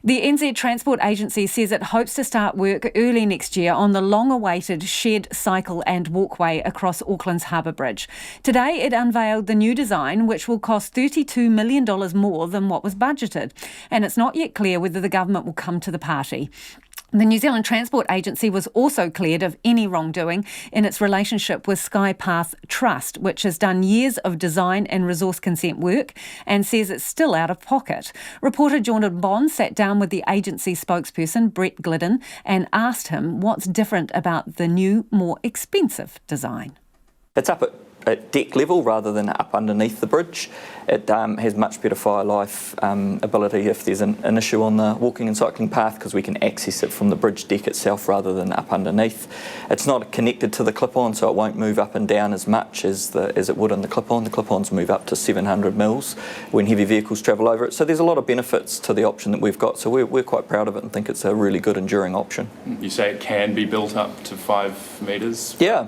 The NZ Transport Agency says it hopes to start work early next year on the long-awaited shared cycle and walkway across Auckland's Harbour Bridge. Today it unveiled the new design, which will cost $32 million more than what was budgeted. And it's not yet clear whether the government will come to the party. The New Zealand Transport Agency was also cleared of any wrongdoing in its relationship with Skypath Trust, which has done years of design and resource consent work and says it's still out of pocket. Reporter Jordan Bond sat down with the agency spokesperson, Brett Gliddon, and asked him what's different about the new, more expensive design. It's up at deck level rather than up underneath the bridge. It has much better fire life ability if there's an issue on the walking and cycling path, because we can access it from the bridge deck itself rather than up underneath. It's not connected to the clip-on, so it won't move up and down as much as it would on the clip-on. The clip-ons move up to 700 mils when heavy vehicles travel over it. So there's a lot of benefits to the option that we've got. So we're quite proud of it and think it's a really good enduring option. You say it can be built up to 5 metres? Yeah.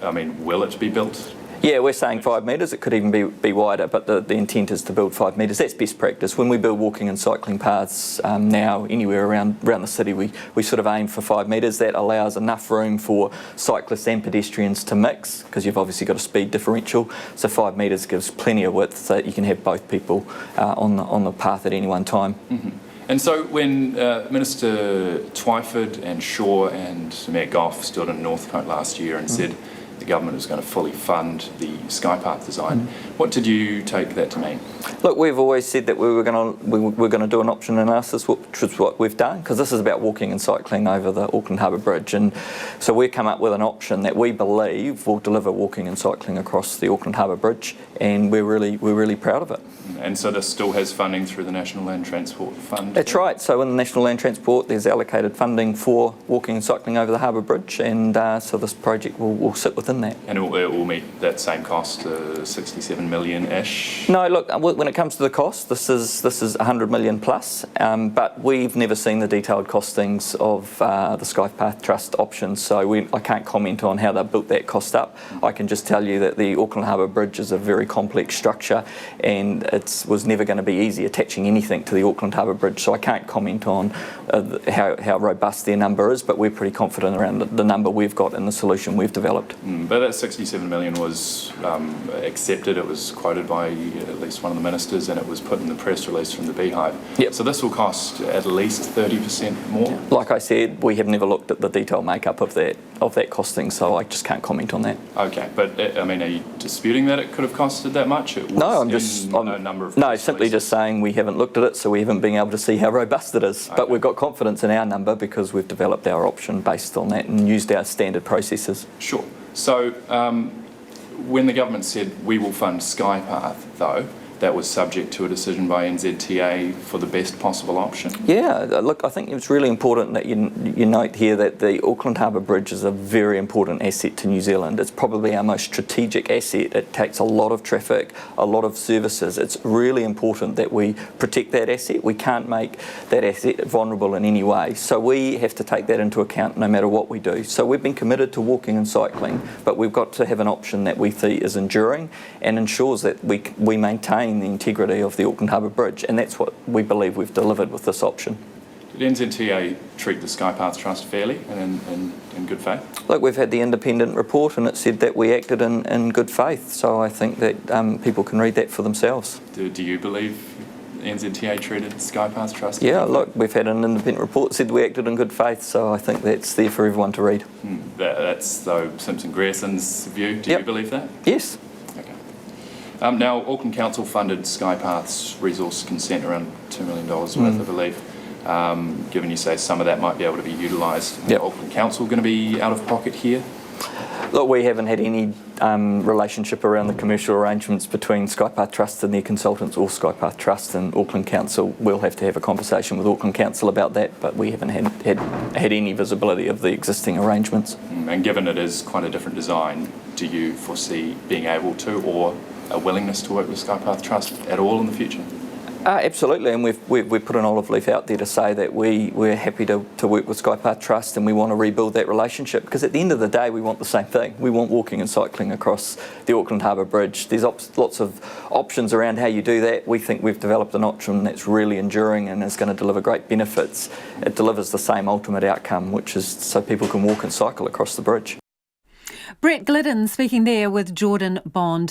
I mean, will it be built? Yeah, we're saying 5 metres. It could even be wider, but the intent is to build 5 metres. That's best practice. When we build walking and cycling paths now, anywhere around the city, we sort of aim for 5 metres. That allows enough room for cyclists and pedestrians to mix, because you've obviously got a speed differential. So 5 metres gives plenty of width so that you can have both people on the path at any one time. Mm-hmm. And so when Minister Twyford and Shaw and Mayor Goff stood in Northcote last year and said the government was going to fully fund the Skypath design, what did you take that to mean? Look, we've always said that we were going to do an option analysis, which is what we've done, because this is about walking and cycling over the Auckland Harbour Bridge, and so we've come up with an option that we believe will deliver walking and cycling across the Auckland Harbour Bridge, and we're really proud of it. And so this still has funding through the National Land Transport Fund? That's right. So in the National Land Transport, there's allocated funding for walking and cycling over the Harbour Bridge, and so this project will sit within that. And it will meet that same cost, 67 million-ish? No, look, when it comes to the cost, this is 100 million plus, but we've never seen the detailed costings of the Skypath Trust options, so I can't comment on how they built that cost up. I can just tell you that the Auckland Harbour Bridge is a very complex structure, and it was never going to be easy attaching anything to the Auckland Harbour Bridge, so I can't comment on how robust their number is, but we're pretty confident around the number we've got and the solution we've developed. But that 67 million was accepted. It was quoted by at least one of the ministers, and it was put in the press release from the Beehive. Yep. So this will cost at least 30% more? Like I said, we have never looked at the detailed makeup of that costing, so I just can't comment on that. Okay, but I mean, are you disputing that it could have costed that much? No, simply just saying we haven't looked at it, so we haven't been able to see how robust it is. Okay. But we've got confidence in our number because we've developed our option based on that and used our standard processes. Sure. So when the government said we will fund Skypath, though, that was subject to a decision by NZTA for the best possible option? Yeah, look, I think it's really important that you note here that the Auckland Harbour Bridge is a very important asset to New Zealand. It's probably our most strategic asset. It takes a lot of traffic, a lot of services. It's really important that we protect that asset. We can't make that asset vulnerable in any way. So we have to take that into account no matter what we do. So we've been committed to walking and cycling, but we've got to have an option that we see is enduring and ensures that we maintain the integrity of the Auckland Harbour Bridge, and that's what we believe we've delivered with this option. Did NZTA treat the Skypath Trust fairly and in good faith? Look, we've had the independent report and it said that we acted in good faith, so I think that people can read that for themselves. Do you believe NZTA treated Skypath Trust? Yeah, look, we've had an independent report that said we acted in good faith, so I think that's there for everyone to read. That's, though, Simpson Grierson's view. Do you believe that? Yes. Now, Auckland Council funded Skypath's resource consent around $2 million worth, I believe. Given you say some of that might be able to be utilised, is Auckland Council going to be out of pocket here? Look, we haven't had any relationship around the commercial arrangements between Skypath Trust and their consultants or Skypath Trust and Auckland Council. We'll have to have a conversation with Auckland Council about that, but we haven't had any visibility of the existing arrangements. And given it is quite a different design, do you foresee being able to, or a willingness to work with Skypath Trust at all in the future? Absolutely, and we've put an olive leaf out there to say that we're happy to work with Skypath Trust, and we want to rebuild that relationship, because at the end of the day we want the same thing. We want walking and cycling across the Auckland Harbour Bridge. There's lots of options around how you do that. We think we've developed an option that's really enduring and is going to deliver great benefits. It delivers the same ultimate outcome, which is so people can walk and cycle across the bridge. Brett Gliddon speaking there with Jordan Bond.